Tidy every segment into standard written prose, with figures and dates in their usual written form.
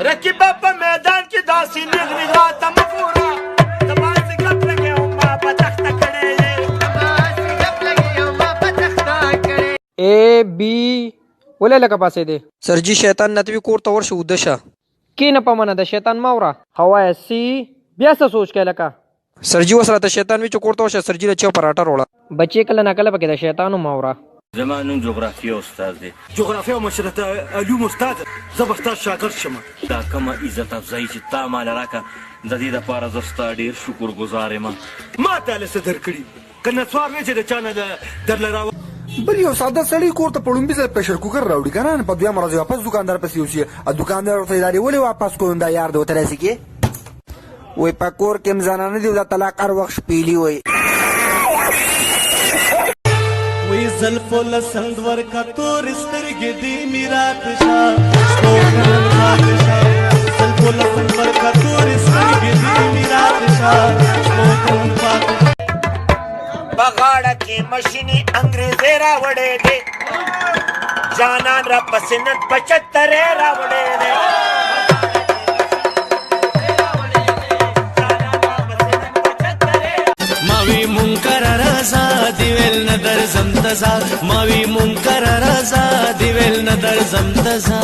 रकीबा په میدان کې داسې نغنغا تم پورا دماسې ګپ لګې او ما په تخته کړې A B ولې لکه پاسې دی سرجی شیطان نتوی کور ته ورشه ودشه کې نه پمنه د شیطان ماوره هوا سی بیا څه سوچ کې لکه سرجی وسره ته شیطان وی چې کور ته ورشه سرجی له چا پراټه روړه بچې کله نه کله پکې د شیطانو ماوره زمانون جغرافیا استاد دی جغرافیا او مشرت علوم استاد زبستا شاګرد شمه دا کومه عزت افزایی چې تا مال راکه د دې لپاره زه ستا ډېر شکر ګزار یم ما تعالی څه درکړي کنه سوار نه چې د چانه درل راو بل یو ساده سړی کور ته پړومبي ځل پرشر کوکر راوړي کنه په دویم ورځ واپس دکاندار پسې یوسي ا دکاندار ورته داري ولې واپس کوم دا یار دوه ترسي کې وای په کور کې مزانه دی دا طلاق هر وخت پیلی وای وی زلفو لسندور کا تور سترګې دی میرات شاه سپوږمۍ بادشاه زلفو لسندور کا تور سترګې دی میرات شاه سپوږمۍ بادشاه بغاړه کې ماشيني انګريزي راوړې دي جانان را پسنت 75 راوړې دي ماوی منکر رضا دی ویل ندر زمتزا ماوی منکر رضا دی ویل ندر زمتزا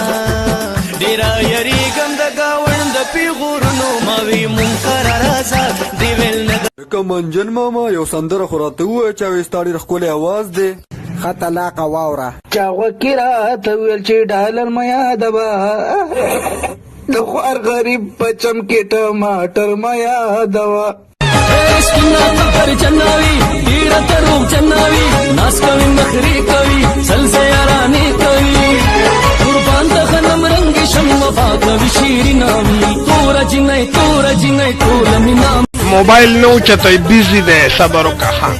ډیرا یری ګند گاوند پیغورنو ماوی منکر رضا دی ویل ندر کمنجن ماما یو سندره خوراته و چا وستاړي خپل आवाज دی خطلاق واوره چاغه کیرا ته ویل چې ډالر میا دبا د خوار غریب پچم کې ټماټر میا دوا پر چناوی ډیره تروم چناوی ناس کوي مخري کوي سلسياراني کوي قربان د غنم رنگ شم پاک وشیریناوی تور جنای تول مینا موبایل نو چته بیزی ده صبر وکړه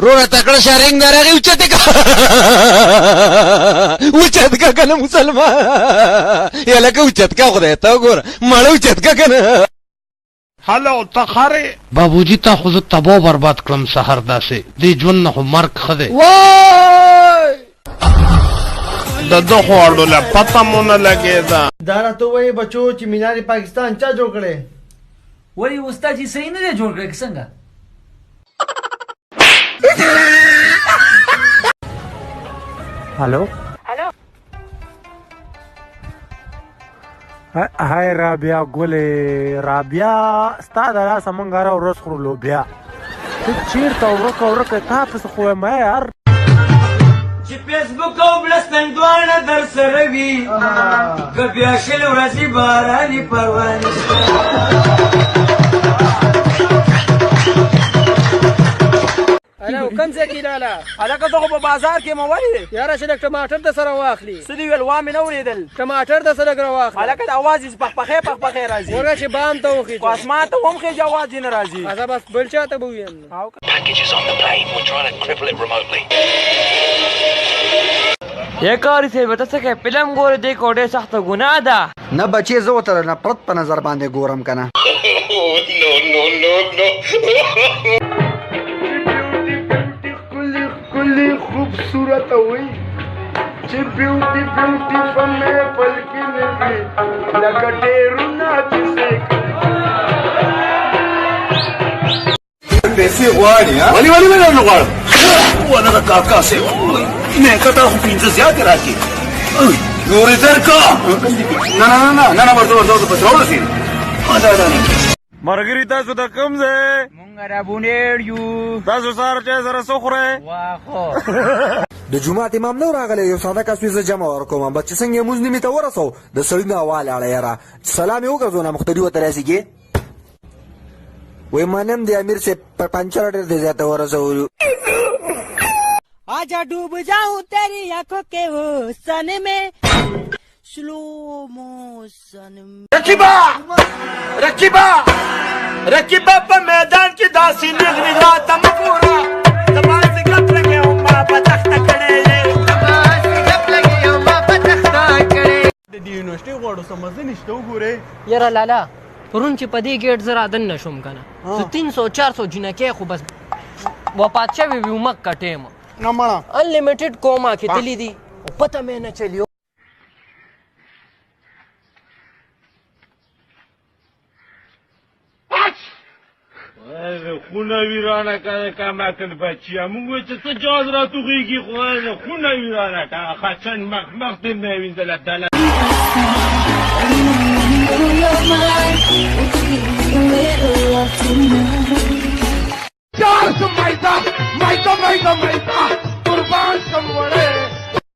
روړه تکړه شارنګ درغه اوچته کا کنه مسلمان یلا که اوچت کا خدای ته ګور مړ اوچت کا کنه هلو تخره بابوجی تا خود تباہ برباد کړم سحر داسې دی ژوند نه مرګ خده وای د دغه اړو لا پته مونږ لګیدا دا راته وای بچو چې مینار پاکستان چا جوړ کړي وای استاد جی صحیح نه جوړ کړی څنګه هالو هاي رابیا ګولې رابیا ستاد را سمنګاره ورس خورلو بیا ته چیرته ورکه تا پس خو ما یار چې فیسبوک او بلستان دوانه در سره وي که بیا شل ورځې باراني پروانه انا کوم ځای کې لاله الکه دغه په بازار کې مواري یاره چې ټماټر د سره واخلي سړي ویل وامه نو ریدل ټماټر د سره غره واخلي الکه د आवाज پخپخه راځي ورګه چې بام ته وخی اسمان ته هم خې جواز نه راځي اځه بس بل چاته به ویم Packages on the plane. We're trying to cripple it remotely. یا کاری څه وته څه کې فلم ګور دې کوډه سخت ګناه ده نه بچي زه وتر نه پرت په نظر باندې ګورم کنه کلی خوبصورت وي چې بیوټي په مې پلکی نه وي لکه ډېرونه چې پیسې غواړي ها ولې نه غواړم ونه دا کاکا سي نه کته خو پینځه زیات راکې نورې درکا نه ورته په څور سي مرګري تاسو ته کوم ځای مونږ را بونډ یو تاسو سره چې سره سخره واخو د جمعه امام نو راغلی یو ساده کس ویزه جمع ورکوم بچ څنګه موږ نیمه ته ورسو د سړی نه حواله اړه یاره سلام یو غزونه مختری وته راځي کې وای مانم دی امیر سے پنچر ډیر دی زیاته ورسو आजा डूब जाऊं तेरी आंखों के हुस्न में स्लो मोशन रकीबा په میدان کې داسې نغنغا تم پورا دماسې ګپ لګې او ما په تخته کړې د دې یونیورسيټي غوړو سمځ نشته وګوره یاره لالا پرون چې پدې ګیټ زرا دن نشوم کنه 300-400 جنکه خو بس وپات شوی ومک کټیم نه مړه انلیمیټډ کوما کې تلی دي पता में न चलियो خونه ویرانه که کمکل بچیه مونگوی چه سجاد را تو غیگی خواه خونه ویرانه که خچن مخمخت نوین دلت دلت